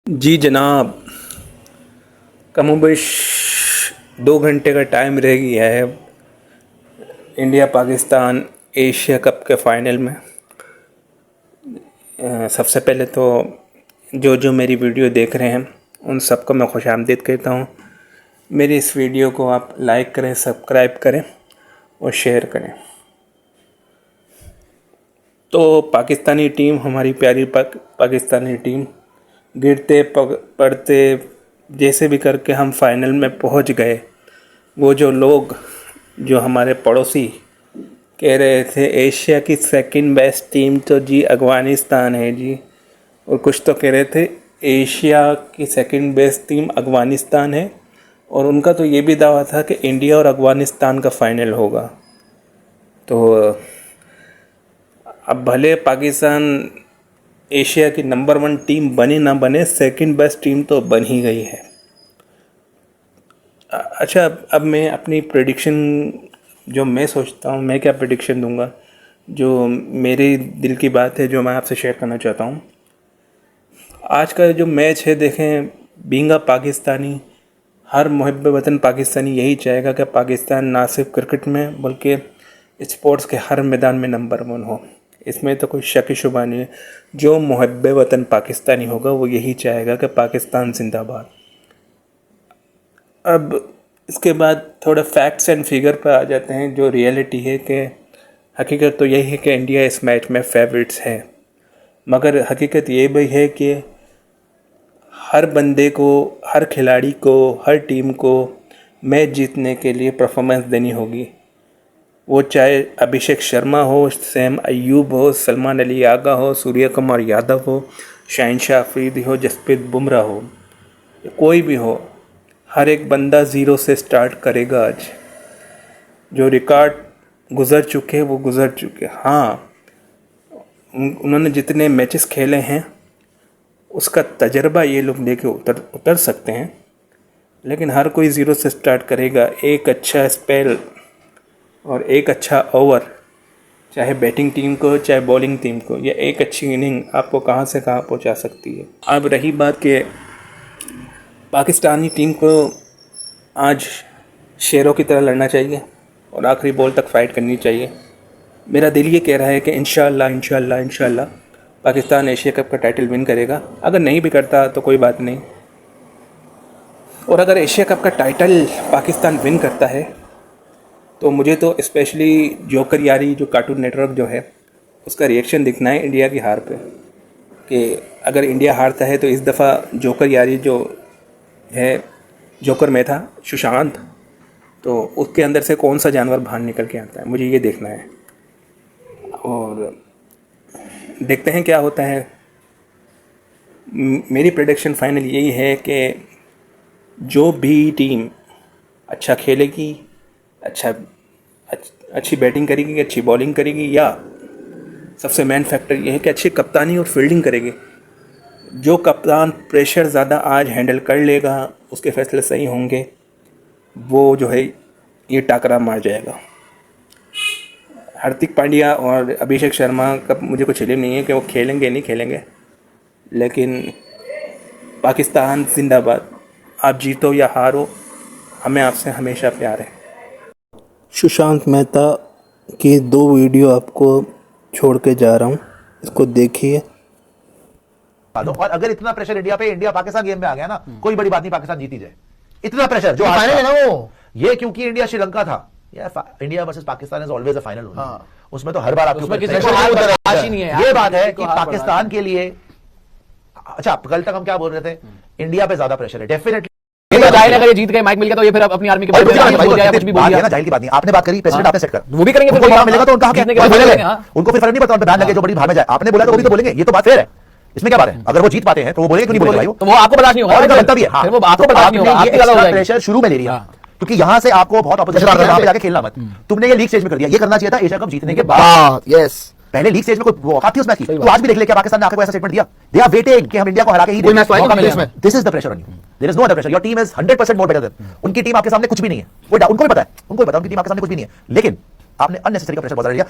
जी जनाब, कमोबेश 2 घंटे का टाइम रह गया है इंडिया पाकिस्तान एशिया कप के फाइनल में। सबसे पहले तो जो मेरी वीडियो देख रहे हैं उन सबको मैं खुशामदीद कहता हूँ। मेरी इस वीडियो को आप लाइक करें, सब्सक्राइब करें और शेयर करें। तो पाकिस्तानी टीम, हमारी प्यारी पाकिस्तानी टीम, गिरते पड़ते जैसे भी करके हम फाइनल में पहुंच गए। वो जो लोग, जो हमारे पड़ोसी कह रहे थे एशिया की सेकंड बेस्ट टीम तो जी अफ़गानिस्तान है जी, और कुछ तो कह रहे थे एशिया की सेकंड बेस्ट टीम अफ़गानिस्तान है, और उनका तो ये भी दावा था कि इंडिया और अफ़गानिस्तान का फाइनल होगा। तो अब भले पाकिस्तान एशिया की नंबर 1 टीम बने ना बने, सेकंड बेस्ट टीम तो बन ही गई है। अच्छा, अब मैं अपनी प्रेडिक्शन, जो मैं सोचता हूँ, मैं क्या प्रेडिक्शन दूंगा, जो मेरे दिल की बात है, जो मैं आपसे शेयर करना चाहता हूँ। आज का जो मैच है, देखें, बींगा पाकिस्तानी, हर मुहब्बे वतन पाकिस्तानी यही चाहेगा कि पाकिस्तान ना सिर्फ क्रिकेट में बल्कि स्पोर्ट्स के हर मैदान में नंबर 1 हो। इसमें तो कोई शक शुबा नहीं है। जो मुहब्बे वतन पाकिस्तानी होगा वो यही चाहेगा कि पाकिस्तान जिंदाबाद। अब इसके बाद थोड़ा फैक्ट्स एंड फिगर पर आ जाते हैं। जो रियलिटी है कि हकीकत तो यही है कि इंडिया इस मैच में फेवरेट्स है, मगर हकीकत ये भी है कि हर बंदे को, हर खिलाड़ी को, हर टीम को मैच जीतने के लिए परफॉर्मेंस देनी होगी। वो चाहे अभिषेक शर्मा हो, सैम अय्यूब हो, सलमान अली आगा हो, सूर्य कुमार यादव हो, शाहिन-शाह अफरीदी हो, जसप्रीत बुमराह हो, कोई भी हो, हर एक बंदा ज़ीरो से स्टार्ट करेगा। आज जो रिकॉर्ड गुज़र चुके वो गुज़र चुके। हाँ, उन्होंने जितने मैचेस खेले हैं उसका तजर्बा ये लोग लेके उतर सकते हैं, लेकिन हर कोई ज़ीरो से स्टार्ट करेगा। एक अच्छा स्पेल और एक अच्छा ओवर, चाहे बैटिंग टीम को चाहे बॉलिंग टीम को, या एक अच्छी इनिंग आपको कहाँ से कहाँ पहुँचा सकती है। अब रही बात कि पाकिस्तानी टीम को आज शेरों की तरह लड़ना चाहिए और आखिरी बॉल तक फाइट करनी चाहिए। मेरा दिल ये कह रहा है कि इंशाल्लाह पाकिस्तान एशिया कप का टाइटल विन करेगा। अगर नहीं भी करता तो कोई बात नहीं, और अगर एशिया कप का टाइटल पाकिस्तान विन करता है तो मुझे तो स्पेशली जोकर यारी, जो कार्टून नेटवर्क जो है, उसका रिएक्शन दिखना है इंडिया की हार पे। कि अगर इंडिया हारता है तो इस दफ़ा जोकर यारी जो है, जोकर में था सुशांत, तो उसके अंदर से कौन सा जानवर बाहर निकल के आता है, मुझे ये देखना है। और देखते हैं क्या होता है। मेरी प्रेडिक्शन फाइनल यही है कि जो भी टीम अच्छा खेलेगी, अच्छी बैटिंग करेगी, अच्छी बॉलिंग करेगी, या सबसे मेन फैक्टर ये है कि अच्छी कप्तानी और फील्डिंग करेगी। जो कप्तान प्रेशर ज़्यादा आज हैंडल कर लेगा, उसके फैसले सही होंगे, वो जो है ये टाकरा मार जाएगा। हार्दिक पांड्या और अभिषेक शर्मा का मुझे कुछ इल्म नहीं है कि वो खेलेंगे नहीं खेलेंगे, लेकिन पाकिस्तान जिंदाबाद। आप जीतो या हारो, हमें आपसे हमेशा प्यार है। सुशांत मेहता की 2 वीडियो आपको छोड़ के जा रहा हूँ, इसको देखिए। और अगर इतना प्रेशर इंडिया पाकिस्तान गेम में आ गया ना, कोई बड़ी बात नहीं, पाकिस्तान जीती जाए। इतना प्रेशर जो फाइनल है ना, वो ये क्योंकि इंडिया श्रीलंका था, India versus Pakistan is always a final. उसमें तो हर बार आपके ऊपर ये बात है कि पाकिस्तान के लिए, अच्छा कल तक हम क्या बोल रहे थे, इंडिया पे ज्यादा प्रेशर है डेफिनेटली। अगर ये जीत गए, माइक मिल गया, तो ये फिर अपनी आर्मी के बारे में कुछ भी बोल दिया। जाहिर की बात नहीं, आपने बात करी, प्रेसिडेंट आपने सेट कर, वो भी करेंगे, उनको इनाम मिलेगा तो उनका हक है, उनको फिर फर्क नहीं पड़ता, उन पे बैन लगे जो बड़ी भाड़ में जाए। आपने बोला तो वो भी तो बोलेंगे, ये तो बात फेयर है। इसमें क्या बात है, अगर वो जीत पाते हैं तो वो बोलेंगे क्यों नहीं बोलेंगे भाई, तो वो आपको बर्दाश्त नहीं होगा, और उनका बनता भी है। फिर वो आपको बर्दाश्त नहीं होगा, आपकी गलत हो जाएगी। प्रेशर शुरू में ले लिया क्योंकि यहां से आपको बहुत ऑपोजिशन आ रहा है, जाके खेलना मत। तुमने ये लीग स्टेज में कर दिया, ये करना चाहिए था एशिया कप जीतने के बाद। यस, पहले लीग स्टेज में कोई औकात थी उस मैच की, तो आज भी देख ले क्या पाकिस्तान ने आके कोई ऐसा स्टेटमेंट दिया। दे आर वेटिंग कि हम इंडिया को हरा के ही देंगे। This is the pressure on you, there is no other pressure. Your team is 100% more better than उनकी टीम। आपके सामने कुछ भी नहीं है, उनको भी पता है, उनकी टीम आपके सामने कुछ भी नहीं है, लेकिन आपने अननेसेसरी का प्रेशर बजा लिया।